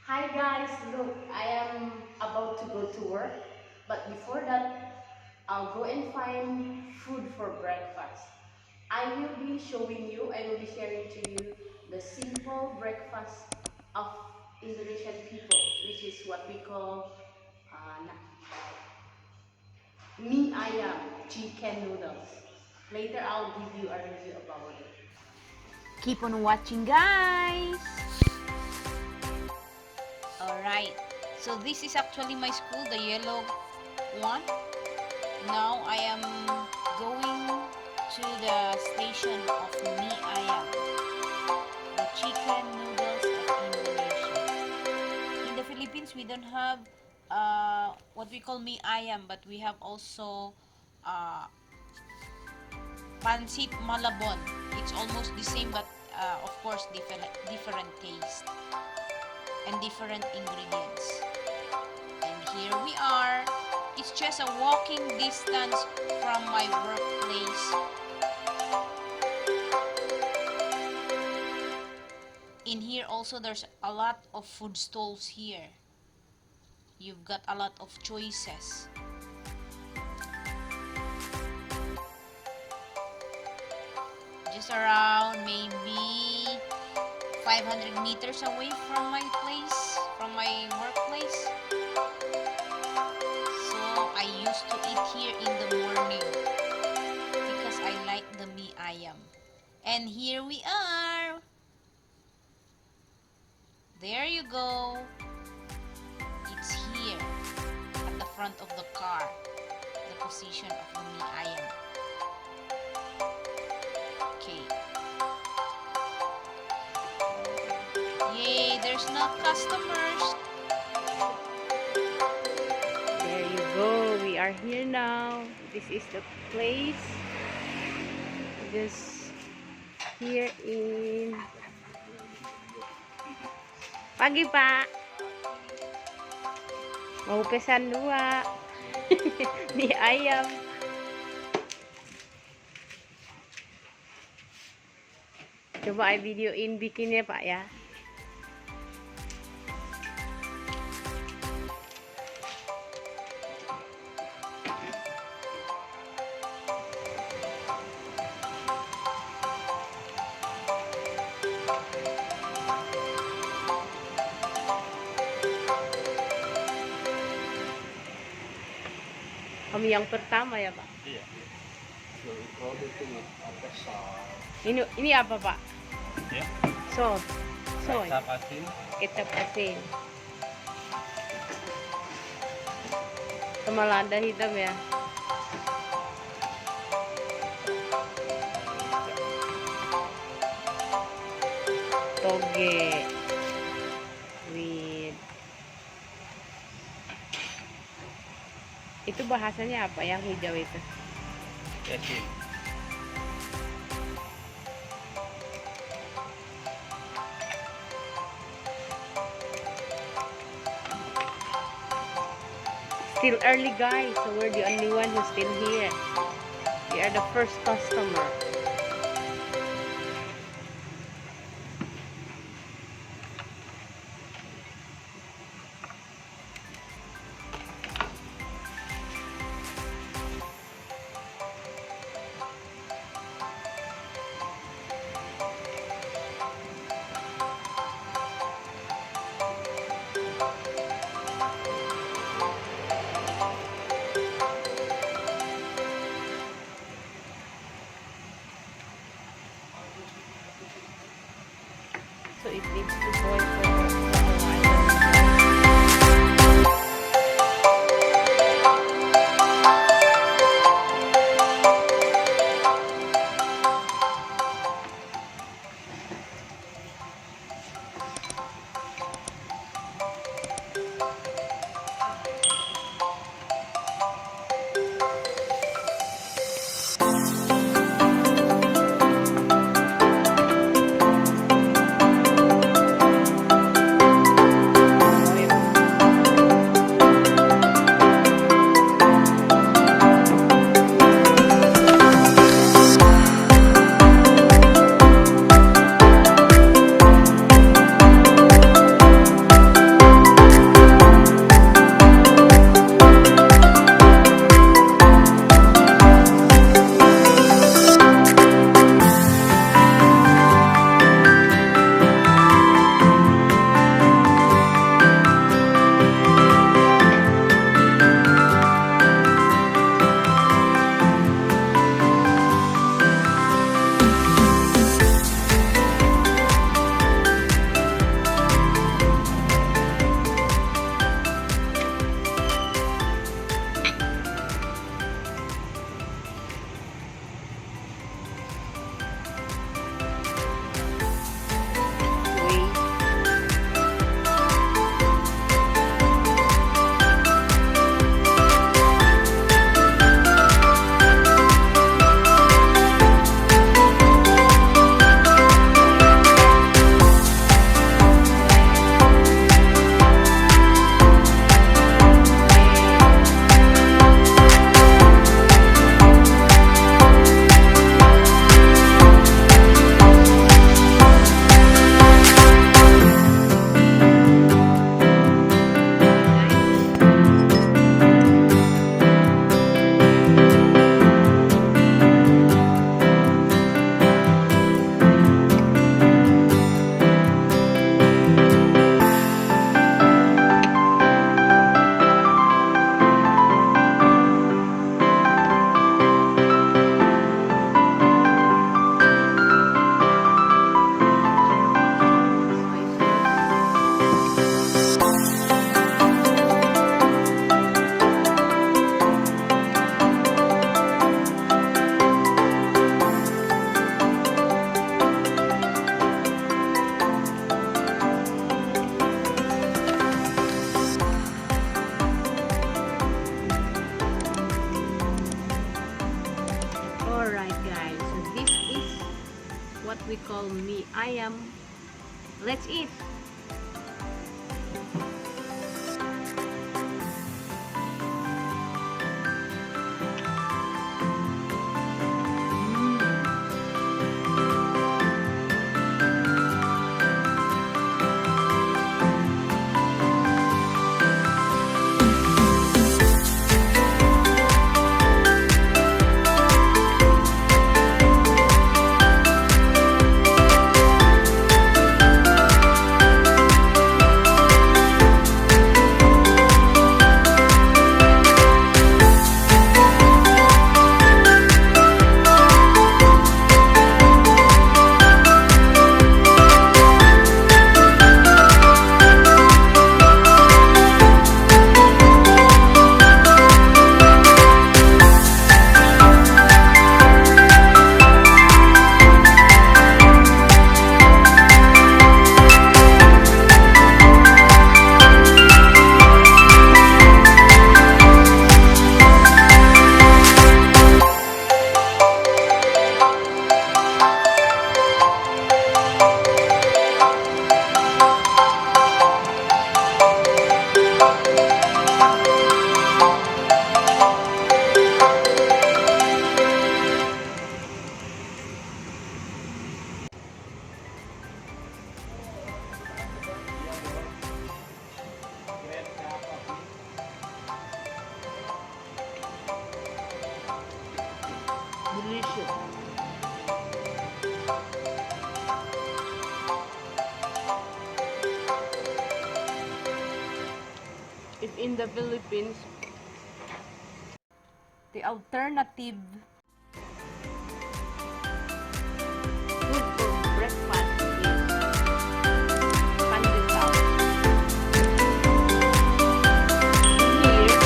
Hi guys, look, I am about to go to work, but before that, I'll go and find food for breakfast. I will be showing you, I will be sharing to you the simple breakfast of Indonesian people, which is what we call mie ayam, chicken noodles. Later, I'll give you a review about it. Keep on watching, guys. Alright, so this is actually my school, the yellow one. Now I am going to the station of mie ayam, the chicken noodles of Indonesia. In the Philippines, we don't have what we call mie ayam, but we have also uh, pansit malabon. It's almost the same, but of course different taste and different ingredients. And here we are. It's just a walking distance from my workplace. In here also there's a lot of food stalls here. You've got a lot of choices. Just around maybe 500 meters away from my place, from my workplace. So I used to eat here in the morning because I like the mie ayam. And here we are. There you go. It's here at the front of the car, the position of the mie ayam. Okay. Yay, there's no customers. There you go, we are here now. This is the place. Just here in pagi pak mau pesan dua mie ayam. Coba I videoin bikinnya pak ya. Kami yang pertama ya pak. Iya. Kalau itu apa sal? Ini apa pak? Ya. Soy. Kecap asin. Kecap asin. Sama lada hitam ya. Toge. With. Itu bahasanya apa yang hijau itu? Asin. Still early guys, so we're the only one who's still here. We are the first customer. call me Ayam. Let's eat. Delicious. If in the Philippines, the alternative food for breakfast is pandesal. Here,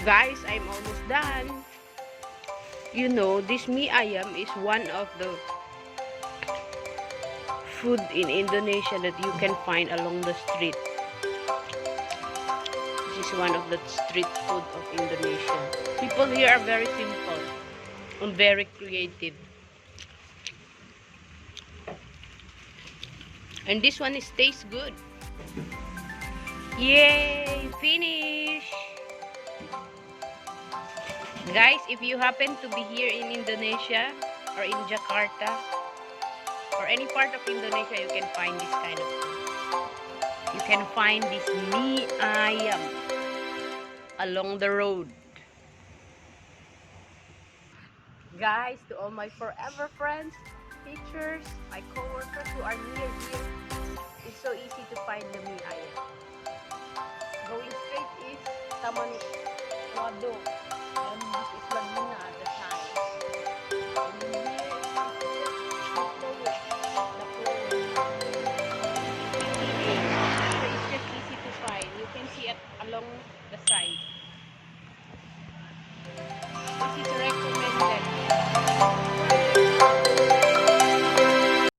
guys, I'm almost done. You know, this mee ayam is one of the food in Indonesia that you can find along the street. This is one of the street food of Indonesia. People here are very simple and very creative. And this one tastes good. Yay! Finish! Guys, if you happen to be here in Indonesia or in Jakarta or any part of Indonesia, you can find this kind of food. You can find this mee ayam along the road. Guys, to all my forever friends, teachers, my co-workers who are near here, it's so easy to find the mee ayam. Going straight is Taman Wado. And this is Laguna, the sign. And in here, it's just easy to find. You can see it along the side. This is